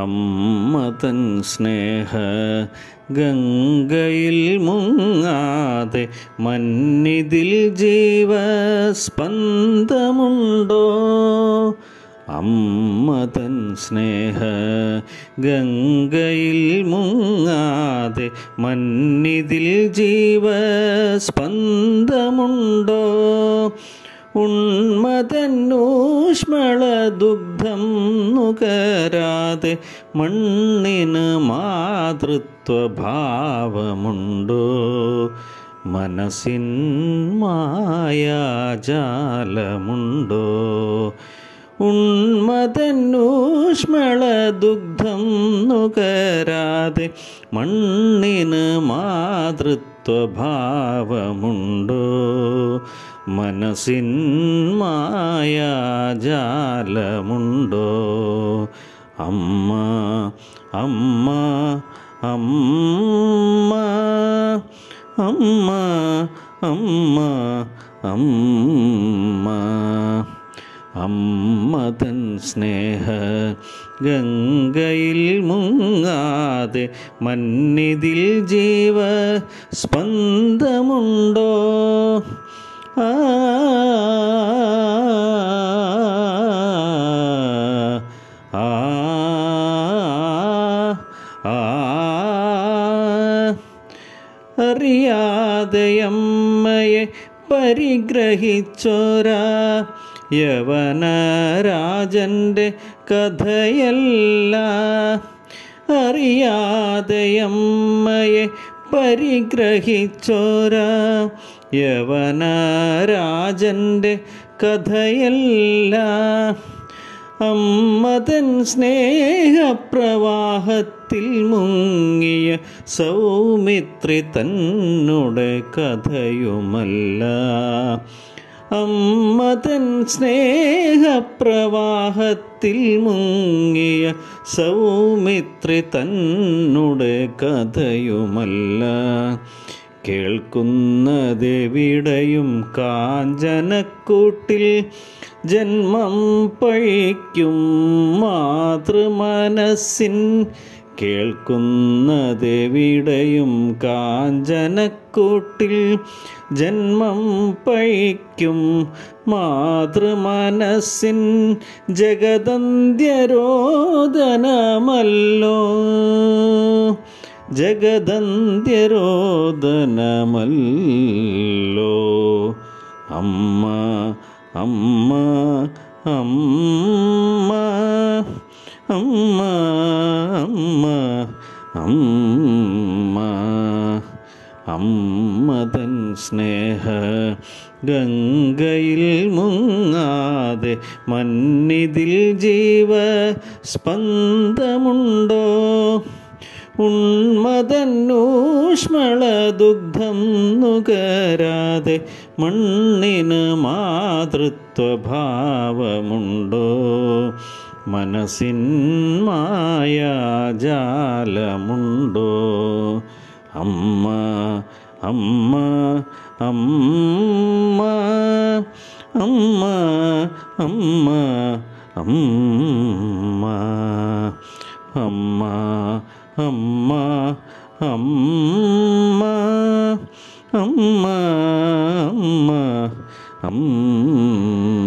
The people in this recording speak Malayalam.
അമ്മ തൻ സ്നേഹ ഗംഗയിൽ മുങ്ങാതെ മന്നിതിൽ ജീവസ്പന്ദമുണ്ടോ? അമ്മ തൻ സ്നേഹ ഗംഗയിൽ മുങ്ങാതെ മന്നിതിൽ ജീവസ്പന്ദമുണ്ടോ? ഉന്മതന്നൂഷ്മളദുഗ്ധം നുകരാതെ മണ്ണിന് മാതൃത്വഭാവമുണ്ടോ? മനസ്സിൻ മായാജാലമുണ്ടോ? ഉന്മതന്നൂഷ്മളദുഗ്ധം നുകരാതെ മണ്ണിന് മാതൃത്വഭാവമുണ്ടോ? മനസ്സിൻ മായാജാലമുണ്ടോ? അമ്മ അമ്മ അമ്മ അമ്മ അമ്മ അമ്മ അമ്മ തൻ സ്നേഹ ഗംഗയിൽ മുങ്ങാതെ മന്നിതിൽ ജീവസ്പന്ദമുണ്ടോ? ആ ആ അറിയാതെയമ്മയെ പരിഗ്രഹിച്ചോരാ യവനരാജൻ്റെ കഥയല്ല. അറിയാതെയമ്മയെ പരിഗ്രഹിച്ചോരാ യവനരാജൻ്റെ കഥയല്ല. അമ്മ തൻ സ്നേഹപ്രവാഹത്തിൽ മുങ്ങിയ സൗമിത്രി തന്നുടെ കഥയുമല്ല. അമ്മ തൻ സ്നേഹപ്രവാഹത്തിൽ മുങ്ങിയ സൗമിത്രി തന്നുടെ കഥയുമല്ല. കേൾക്കുന്നതെവിടെയും കാഞ്ചനക്കൂട്ടിൽ ജന്മം പഴിക്കും മാതൃമനസ്സിൻ. കേൾക്കുന്നതെവിടെയും കാഞ്ചനക്കൂട്ടിൽ ജന്മം പഴിക്കും മാതൃമനസ്സിൻ. ജഗദന്ത്യരോദനമല്ലോ ജഗദന്ത്യരോദനമല്ലോ. അമ്മ അമ്മ അമ്മ അമ്മ അമ്മ അമ്മ അമ്മ തൻ സ്നേഹ ഗംഗയിൽ മുങ്ങാതെ മന്നിതിൽ ജീവസ്പന്ദമുണ്ടോ? ഉന്മതന്നൂഷ്മളദുഗ്ധം നുകരാതെ മണ്ണിന് മാതൃത്വഭാവമുണ്ടോ? മനസ്സിൻ മായാജാലമുണ്ടോ? അമ്മ അമ്മ അമ്മ അമ്മ അമ്മ അമ്മ അമ്മ അമ്മ അമ്മ അമ്മ അമ്മ അമ്മ